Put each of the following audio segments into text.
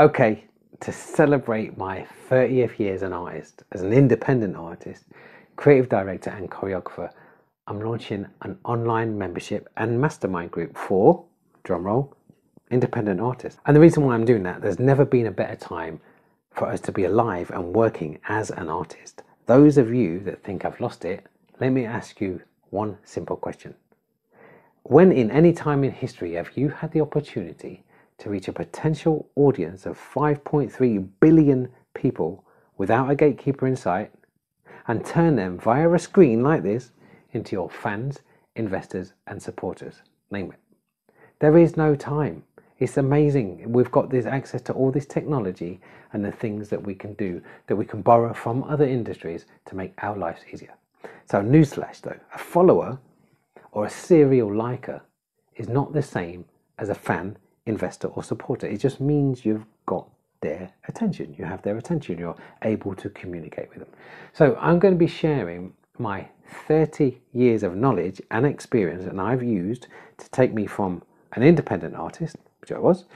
Okay, to celebrate my 30th year as an artist, as an independent artist, creative director and choreographer, I'm launching an online membership and mastermind group for, drumroll, independent artists. And the reason why I'm doing that, there's never been a better time for us to be alive and working as an artist. Those of you that think I've lost it, let me ask you one simple question. When in any time in history have you had the opportunity to reach a potential audience of 5.3 billion people without a gatekeeper in sight and turn them via a screen like this into your fans, investors and supporters? Name it. There is no time. It's amazing. We've got this access to all this technology and the things that we can do, that we can borrow from other industries to make our lives easier. So newsflash though, a follower or a serial liker is not the same as a fan, investor or supporter. It just means you've got their attention. You have their attention. You're able to communicate with them. So I'm going to be sharing my 30 years of knowledge and experience that I've used to take me from an independent artist, which I was,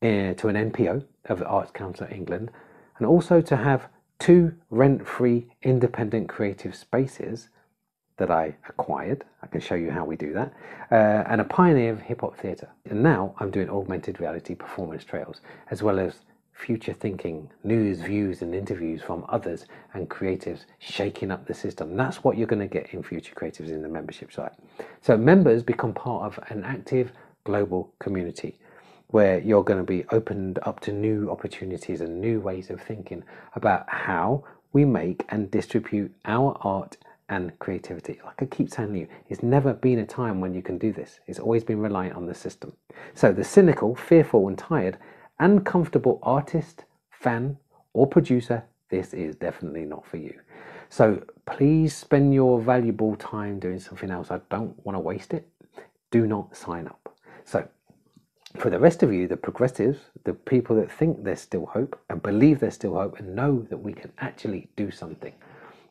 to an NPO of the Arts Council of England, and also to have 2 rent-free independent creative spaces that I acquired. I can show you how we do that, and a pioneer of hip-hop theatre. And now I'm doing augmented reality performance trails, as well as future thinking, news, views and interviews from others and creatives shaking up the system. That's what you're going to get in Future Creatives in the membership site. So members become part of an active global community where you're going to be opened up to new opportunities and new ways of thinking about how we make and distribute our art and creativity. Like I keep telling you, it's never been a time when you can do this. It's always been reliant on the system. So the cynical, fearful and tired and comfortable artist, fan or producer, this is definitely not for you. So please spend your valuable time doing something else. I don't want to waste it. Do not sign up. So for the rest of you, the progressives, the people that think there's still hope and believe there's still hope and know that we can actually do something,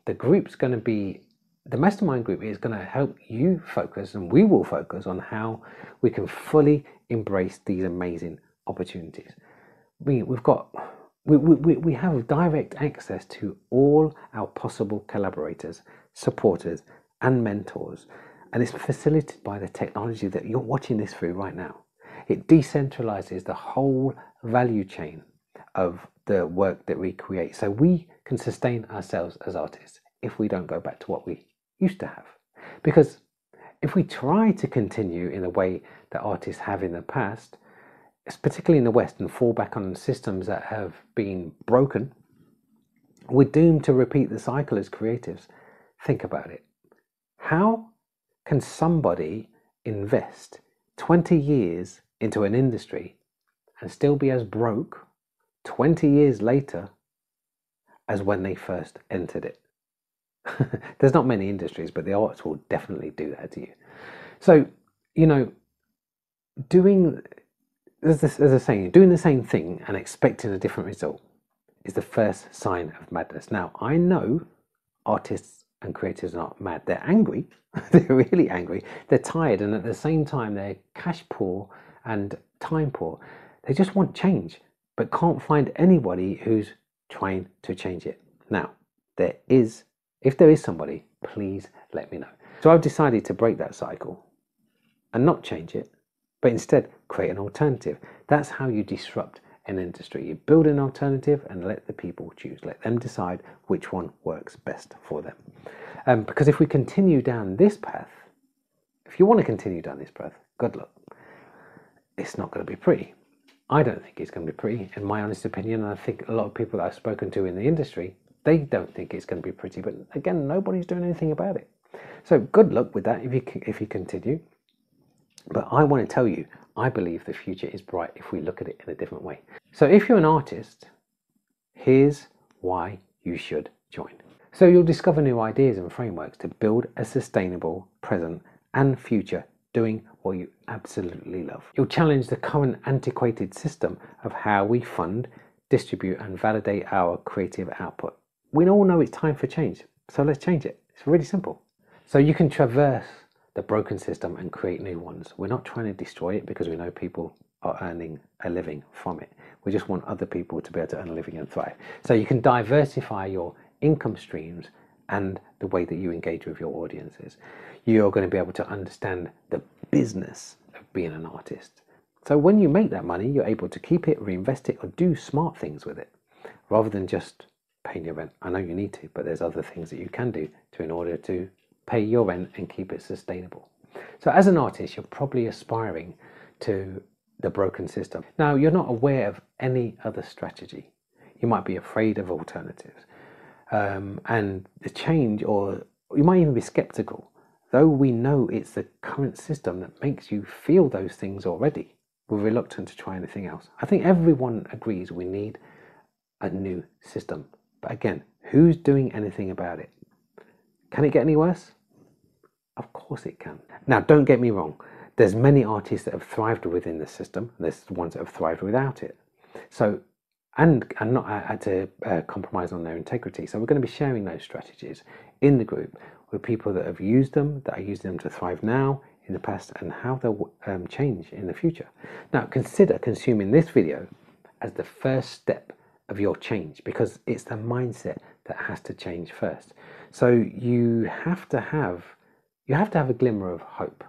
the group's going to be, the mastermind group is going to help you focus, and we will focus on how we can fully embrace these amazing opportunities. We have direct access to all our possible collaborators, supporters and mentors, and it's facilitated by the technology that you're watching this through right now. It decentralizes the whole value chain of the work that we create, so we can sustain ourselves as artists if we don't go back to what we used to have. Because if we try to continue in the way that artists have in the past, particularly in the West, and fall back on systems that have been broken, we're doomed to repeat the cycle as creatives. Think about it. How can somebody invest 20 years into an industry and still be as broke 20 years later as when they first entered it? There's not many industries, but the arts will definitely do that to you. So, you know, there's a saying, doing the same thing and expecting a different result is the first sign of madness. Now, I know artists and creators are not mad. They're angry. They're really angry. They're tired, and at the same time, they're cash poor and time poor. They just want change, but can't find anybody who's trying to change it. Now, if there is somebody, please let me know. So I've decided to break that cycle and not change it, but instead create an alternative. That's how you disrupt an industry. You build an alternative and let the people choose. Let them decide which one works best for them. Because if we continue down this path, if you want to continue down this path, good luck. It's not going to be pretty. I don't think it's going to be pretty, in my honest opinion. And I think a lot of people that I've spoken to in the industry, they don't think it's going to be pretty. But again, nobody's doing anything about it. So good luck with that if you continue. But I want to tell you, I believe the future is bright if we look at it in a different way. So if you're an artist, here's why you should join. So you'll discover new ideas and frameworks to build a sustainable present and future doing what you absolutely love. You'll challenge the current antiquated system of how we fund, distribute and validate our creative output. We all know it's time for change, so let's change it. It's really simple. So you can traverse the broken system and create new ones. We're not trying to destroy it because we know people are earning a living from it. We just want other people to be able to earn a living and thrive. So you can diversify your income streams and the way that you engage with your audiences. You're going to be able to understand the business of being an artist. So when you make that money, you're able to keep it, reinvest it, or do smart things with it, rather than just paying your rent. I know you need to, but there's other things that you can do in order to pay your rent and keep it sustainable. So as an artist, you're probably aspiring to the broken system. Now, you're not aware of any other strategy. You might be afraid of alternatives and the change, or you might even be skeptical, though we know it's the current system that makes you feel those things already. We're reluctant to try anything else. I think everyone agrees we need a new system. But again, who's doing anything about it? Can it get any worse? Of course it can. Now, don't get me wrong. There's many artists that have thrived within the system. There's ones that have thrived without it. So, and not had to compromise on their integrity. So we're going to be sharing those strategies in the group with people that have used them, that are using them to thrive now, in the past, and how they'll change in the future. Now, consider consuming this video as the first step of your change, because it's the mindset that has to change first. So you have to have a glimmer of hope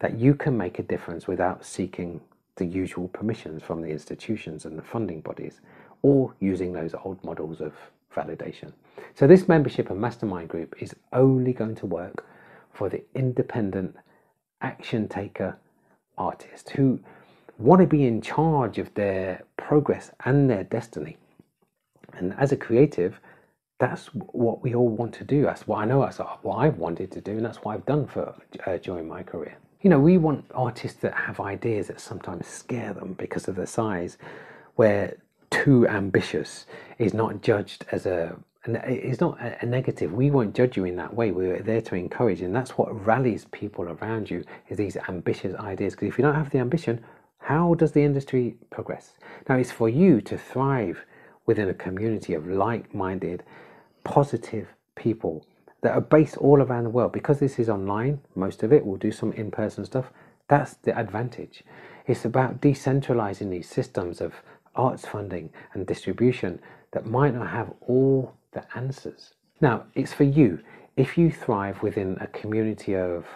that you can make a difference without seeking the usual permissions from the institutions and the funding bodies, or using those old models of validation. So this membership and mastermind group is only going to work for the independent action taker artists who want to be in charge of their progress and their destiny. And as a creative, that's what we all want to do. That's what I know. That's what I've wanted to do, and that's what I've done for during my career. You know, we want artists that have ideas that sometimes scare them because of their size, where too ambitious is not judged as it's not a negative. We won't judge you in that way. We're there to encourage, and that's what rallies people around you, is these ambitious ideas. Because if you don't have the ambition, how does the industry progress? Now, it's for you to thrive within a community of like-minded, positive people that are based all around the world. Because this is online, most of it, we'll do some in-person stuff. That's the advantage. It's about decentralizing these systems of arts funding and distribution that might not have all the answers. Now, it's for you. If you thrive within a community of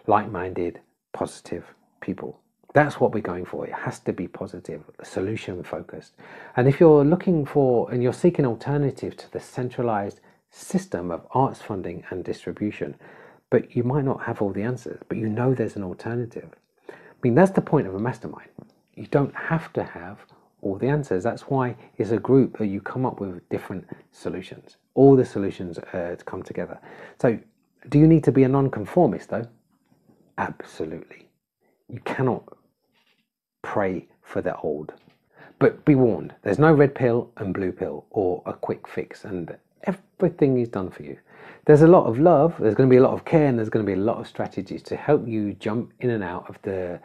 like-minded, positive people, that's what we're going for. It has to be positive, solution focused. And if you're looking for, and you're seeking alternative to the centralized system of arts funding and distribution, but you might not have all the answers, but you know there's an alternative. I mean, that's the point of a mastermind. You don't have to have all the answers. That's why it's a group that you come up with different solutions. All the solutions to come together. So, do you need to be a non-conformist though? Absolutely. You cannot pray for the old. But be warned, there's no red pill and blue pill or a quick fix, and everything is done for you. There's a lot of love, there's going to be a lot of care, and there's going to be a lot of strategies to help you jump in and out of the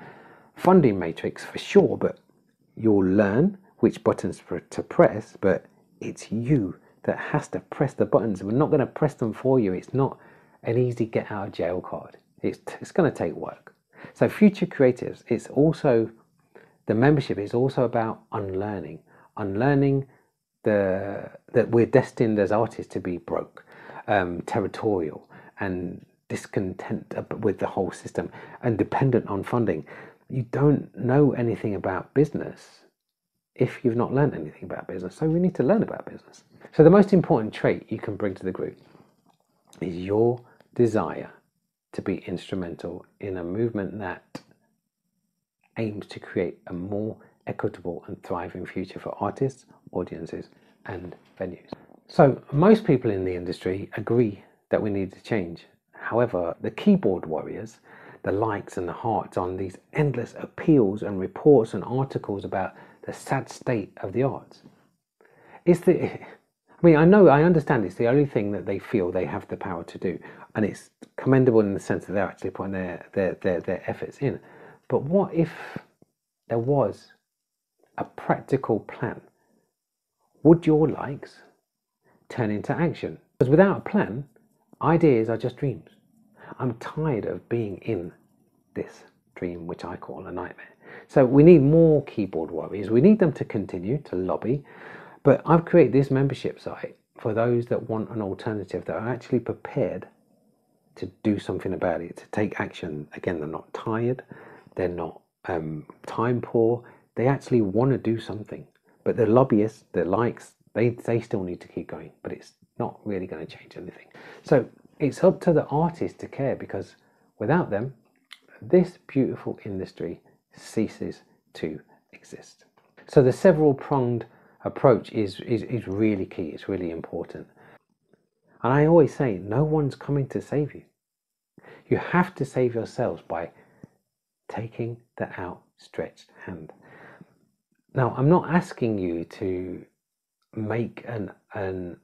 funding matrix for sure, but you'll learn which buttons to press, but it's you that has to press the buttons. We're not going to press them for you. It's not an easy get out of jail card. It's going to take work. So future creatives, the membership is also about unlearning that we're destined as artists to be broke, territorial, and discontent with the whole system, and dependent on funding. You don't know anything about business if you've not learned anything about business. So we need to learn about business. So the most important trait you can bring to the group is your desire to be instrumental in a movement that aims to create a more equitable and thriving future for artists, audiences, and venues. So most people in the industry agree that we need to change. However, the keyboard warriors, the likes and the hearts on these endless appeals and reports and articles about the sad state of the arts, I understand it's the only thing that they feel they have the power to do, and it's commendable in the sense that they're actually putting their efforts in. But what if there was a practical plan? Would your likes turn into action? Because without a plan, ideas are just dreams. I'm tired of being in this dream, which I call a nightmare. So we need more keyboard warriors. We need them to continue to lobby. But I've created this membership site for those that want an alternative, that are actually prepared to do something about it, to take action. Again, they're not tired, they're not time poor, they actually want to do something. But the lobbyists, the likes, they still need to keep going, but it's not really going to change anything. So it's up to the artists to care, because without them, this beautiful industry ceases to exist. So the several pronged approach is really key. It's really important. And I always say, no one's coming to save you. You have to save yourselves by taking the outstretched hand. Now, I'm not asking you to make an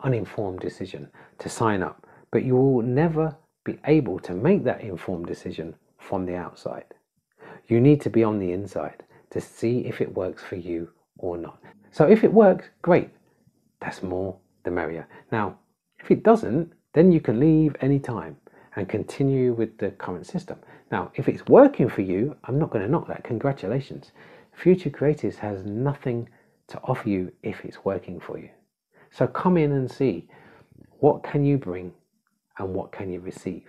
uninformed decision to sign up, but you will never be able to make that informed decision from the outside. You need to be on the inside to see if it works for you or not. So if it works, great. That's more the merrier. Now, if it doesn't, then you can leave anytime and continue with the current system. Now, if it's working for you, I'm not going to knock that. Congratulations. Future Creatives has nothing to offer you if it's working for you. So come in and see, what can you bring and what can you receive?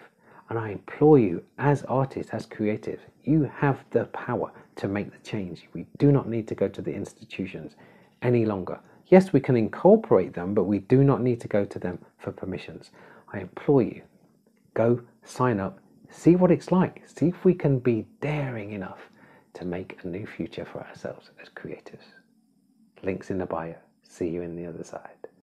And I implore you, as artists, as creatives, you have the power to make the change. We do not need to go to the institutions any longer. Yes, we can incorporate them, but we do not need to go to them for permissions. I implore you, go sign up, see what it's like, see if we can be daring enough to make a new future for ourselves as creatives. Links in the bio. See you in the other side.